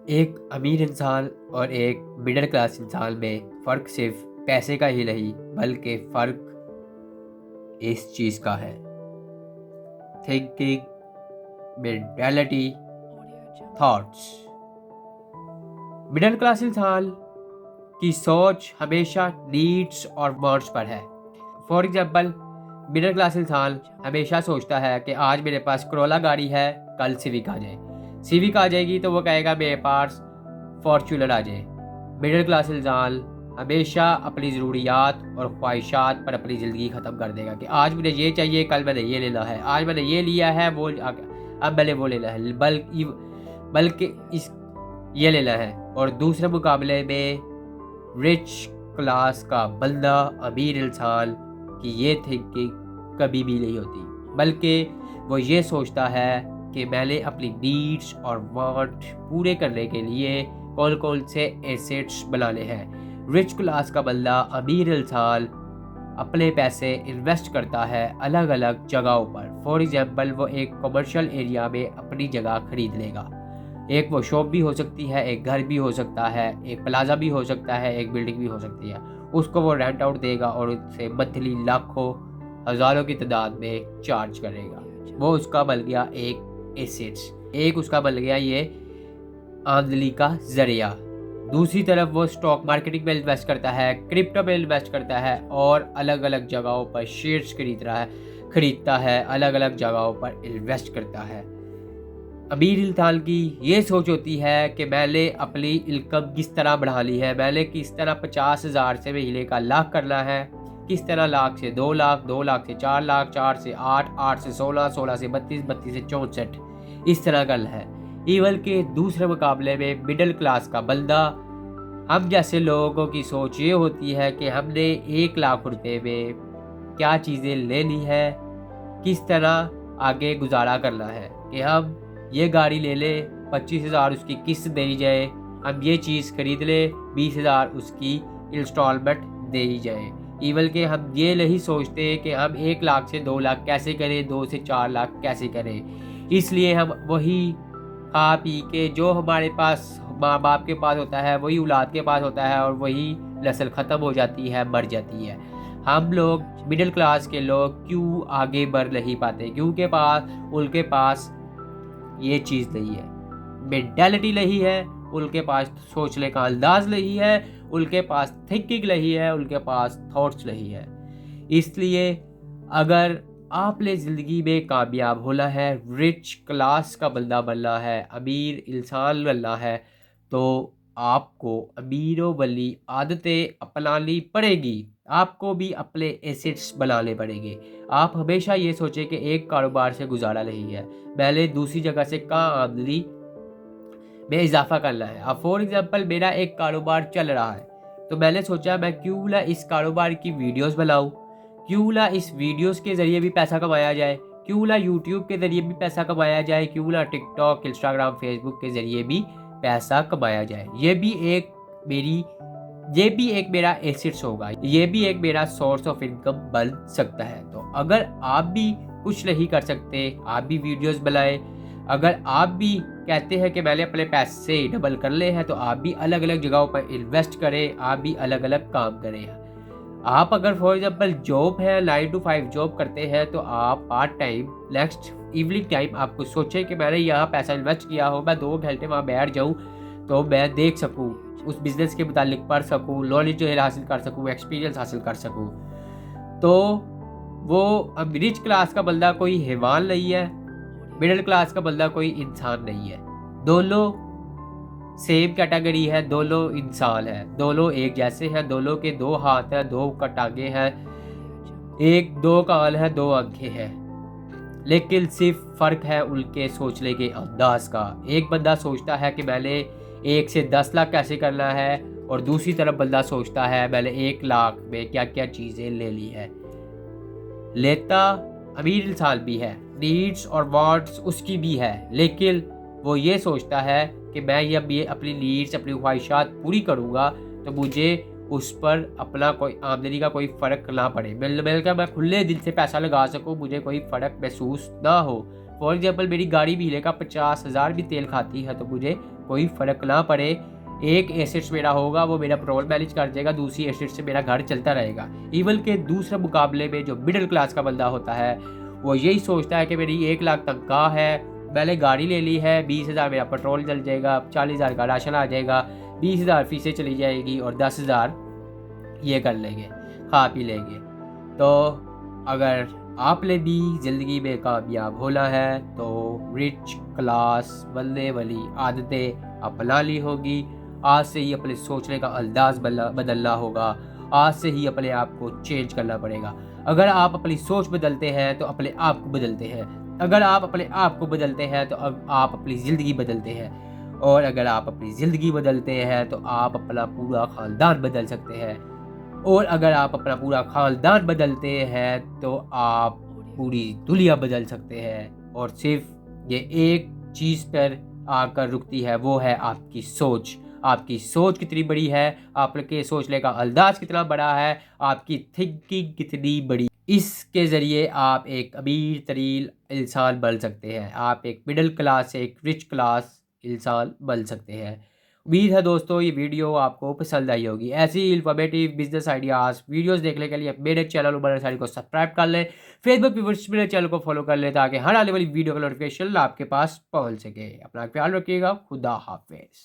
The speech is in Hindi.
एक अमीर इंसान और एक मिडिल क्लास इंसान में फ़र्क सिर्फ पैसे का ही नहीं बल्कि फ़र्क इस चीज़ का है, thinking, mentality, thoughts. Middle class इंसान की सोच हमेशा नीड्स और वांट्स पर है। फॉर एग्जांपल, मिडिल क्लास इंसान हमेशा सोचता है कि आज मेरे पास करोला गाड़ी है, कल सिविक आ जाए। सिविक आ जाएगी तो वो कहेगा मेरे पास फॉर्चूनर आ जाए। मिडिल क्लास इंसान हमेशा अपनी ज़रूरियात और ख्वाहिशात पर अपनी ज़िंदगी ख़त्म कर देगा कि आज मुझे ये चाहिए, कल मैंने ये लेना है, आज मैंने ये लिया है, वो अब मैंने वो लेना है, बल्कि इस ये लेना है। और दूसरे मुकाबले में रिच क्लास का बंदा, अमीर इंसान की ये थिंकिंग कभी भी नहीं होती, बल्कि वो ये सोचता है कि मैंने अपनी नीड्स और वांट पूरे करने के लिए कौन कौन से एसेट्स बनाने हैं। रिच क्लास का बंदा, अमीर इंसान अपने पैसे इन्वेस्ट करता है अलग अलग जगहों पर। फॉर एग्जांपल, वो एक कमर्शियल एरिया में अपनी जगह खरीद लेगा। एक वो शॉप भी हो सकती है, एक घर भी हो सकता है, एक प्लाजा भी हो सकता है, एक बिल्डिंग भी हो सकती है। उसको वो रेंट आउट देगा और उससे मंथली लाखों हज़ारों की तादाद में चार्ज करेगा। वो उसका बन गया एक एसेट्स, एक उसका बन गया ये आमदनी का जरिया। दूसरी तरफ वो स्टॉक मार्केटिंग में इन्वेस्ट करता है, क्रिप्टो में इन्वेस्ट करता है और अलग अलग जगहों पर शेयर्स खरीदता है, अलग अलग जगहों पर इन्वेस्ट करता है। अमीर इंसान की ये सोच होती है कि मैंने अपनी इनकम किस तरह बढ़ानी है, मैंने किस तरह 50,000 से महीने का लाख करना है, किस तरह लाख से 2 लाख, 2 लाख से 4 लाख, 4 से 8, 8 से 16, 16 से 32, 32 से 64, इस तरह करना है। इवन के दूसरे मुकाबले में मिडिल क्लास का बंदा, हम जैसे लोगों की सोच ये होती है कि हमने 1 लाख रुपए में क्या चीज़ें लेनी है, किस तरह आगे गुजारा करना है, कि हम ये गाड़ी ले ले, 25,000 उसकी किस्त दी जाए, हम ये चीज़ खरीद ले, 20,000 उसकी इंस्टॉलमेंट दी जाए। इवन के हम ये नहीं सोचते कि हम 1 लाख से 2 लाख कैसे करें, 2 से 4 लाख कैसे करें। इसलिए हम वही खा पी के जो हमारे पास माँ बाप के पास होता है वही औलाद के पास होता है और वही नस्ल ख़त्म हो जाती है, मर जाती है। हम लोग मिडिल क्लास के लोग क्यों आगे बढ़ नहीं पाते? क्योंकि उनके पास ये चीज़ नहीं है, मेंटालिटी नहीं है, उनके पास सोचने का अंदाज नहीं है, उनके पास थिंकिंग नहीं है, उनके पास थॉट्स नहीं है। इसलिए अगर आपने ज़िंदगी में कामयाब होना है, रिच क्लास का बंदा बनना है, अमीर इंसान बनना है, तो आपको अमीरों वाली आदतें अपनानी पड़ेगी। आपको भी अपने एसेट्स बनाने पड़ेंगे। आप हमेशा ये सोचें कि एक कारोबार से गुजारा नहीं है, पहले दूसरी जगह से कहाँ आमदनी में इजाफा करना है। अब फॉर एग्जांपल, मेरा एक कारोबार चल रहा है, तो मैंने सोचा मैं क्यों ना इस कारोबार की वीडियोस बनाऊं, क्यों ना इस वीडियोस के ज़रिए भी पैसा कमाया जाए, क्यों ना यूट्यूब के ज़रिए भी पैसा कमाया जाए, क्यों ना टिकटॉक, इंस्टाग्राम, फेसबुक के ज़रिए भी पैसा कमाया जाए। ये भी एक मेरा एसेट्स होगा, ये भी एक मेरा सोर्स ऑफ इनकम बन सकता है। तो अगर आप भी कुछ नहीं कर सकते, आप भी वीडियोस बनाएं। अगर आप भी कहते हैं कि मैंने अपने पैसे डबल कर ले हैं, तो आप भी अलग अलग जगहों पर इन्वेस्ट करें, आप भी अलग अलग काम करें। आप अगर फॉर एग्जांपल जॉब है, 9 to 5 जॉब करते हैं, तो आप part time next evening time आपको सोचें कि मैंने यहाँ पैसा इन्वेस्ट किया हो, मैं 2 घंटे वहाँ बैठ जाऊँ तो मैं देख सकूँ, उस बिज़नेस के मुतालिक पढ़ सकूँ, नॉलेज जो है हासिल कर सकूँ, एक्सपीरियंस हासिल कर सकूँ। तो वो अब रिच क्लास का बंदा कोई हैवान नहीं है, मिडिल क्लास का बंदा कोई इंसान नहीं है। दोनों सेम कैटेगरी है, दोनों इंसान है, दोनों एक जैसे हैं, दोनों के 2 हाथ हैं, 2 टांगे हैं, 2 कान है, 2 आंखें हैं, लेकिन सिर्फ फ़र्क है उनके सोचने के अंदाज का। एक बंदा सोचता है कि मैंने 1 से 10 लाख कैसे करना है, और दूसरी तरफ बंदा सोचता है मैंने 1 लाख में क्या क्या चीज़ें ले ली है। लेता अमीर इंसान भी है, नीड्स और वांट्स उसकी भी है, लेकिन वो ये सोचता है कि मैं ये अपनी नीड्स, अपनी ख्वाहिशात पूरी करूँगा तो मुझे उस पर अपना कोई आमदनी का कोई फ़र्क ना पड़े, बल्कि मैं खुले दिल से पैसा लगा सकूँ, मुझे कोई फ़र्क महसूस ना हो। फॉर एग्जांपल, मेरी गाड़ी महीने का 50,000 भी तेल खाती है तो मुझे कोई फ़र्क ना पड़े। एक एसेट्स मेरा होगा वो मेरा पेट्रोल मैनेज कर देगा, दूसरी एसेट से मेरा घर चलता रहेगा। इवन के दूसरे मुकाबले में जो मिडिल क्लास का बंदा होता है वो यही सोचता है कि मेरी 1 लाख तनख्वाह है, मैंने गाड़ी ले ली है, 20,000 मेरा पेट्रोल चल जाएगा, 40,000 का राशन आ जाएगा, 20,000 फीसें चली जाएगी और 10,000 ये कर लेंगे, खा पी लेंगे। तो अगर आपने भी ज़िंदगी में कामयाब होना है तो रिच क्लास बनने वाली आदतें अपना ली होगी। आज से ही अपने सोचने का अंदाज़ बदलना होगा। आज से ही अपने आप को चेंज करना पड़ेगा। अगर आप अपनी सोच बदलते हैं तो अपने आप को बदलते हैं। अगर आप अपने आप को बदलते हैं तो अब आप अपनी ज़िंदगी बदलते हैं। और अगर आप अपनी ज़िंदगी बदलते हैं तो आप अपना पूरा ख़ानदान बदल सकते हैं। और अगर आप अपना पूरा ख़ानदान बदलते हैं तो आप पूरी दुनिया बदल सकते हैं। और सिर्फ ये एक चीज़ पर आकर रुकती है, वो है आपकी सोच। आपकी सोच कितनी बड़ी है, आपके सोचने का अंदाज़ कितना बड़ा है, आपकी थिंकिंग कितनी बड़ी, इसके ज़रिए आप एक अमीर तरीन इंसान बन सकते हैं। आप एक मिडिल क्लास से एक रिच क्लास इंसान बन सकते हैं। उम्मीद है दोस्तों ये वीडियो आपको पसंद आई होगी। ऐसी इन्फॉर्मेटिव बिजनेस आइडियाज़ वीडियोस देखने के लिए मेरे चैनल उमर अंसारी को सब्सक्राइब कर लें। फेसबुक पे मेरे चैनल को फॉलो कर लें ताकि हर आने वाली वीडियो का नोटिफिकेशन आपके पास पहुंच सके। अपना ख्याल रखिएगा। खुदा हाफिज़।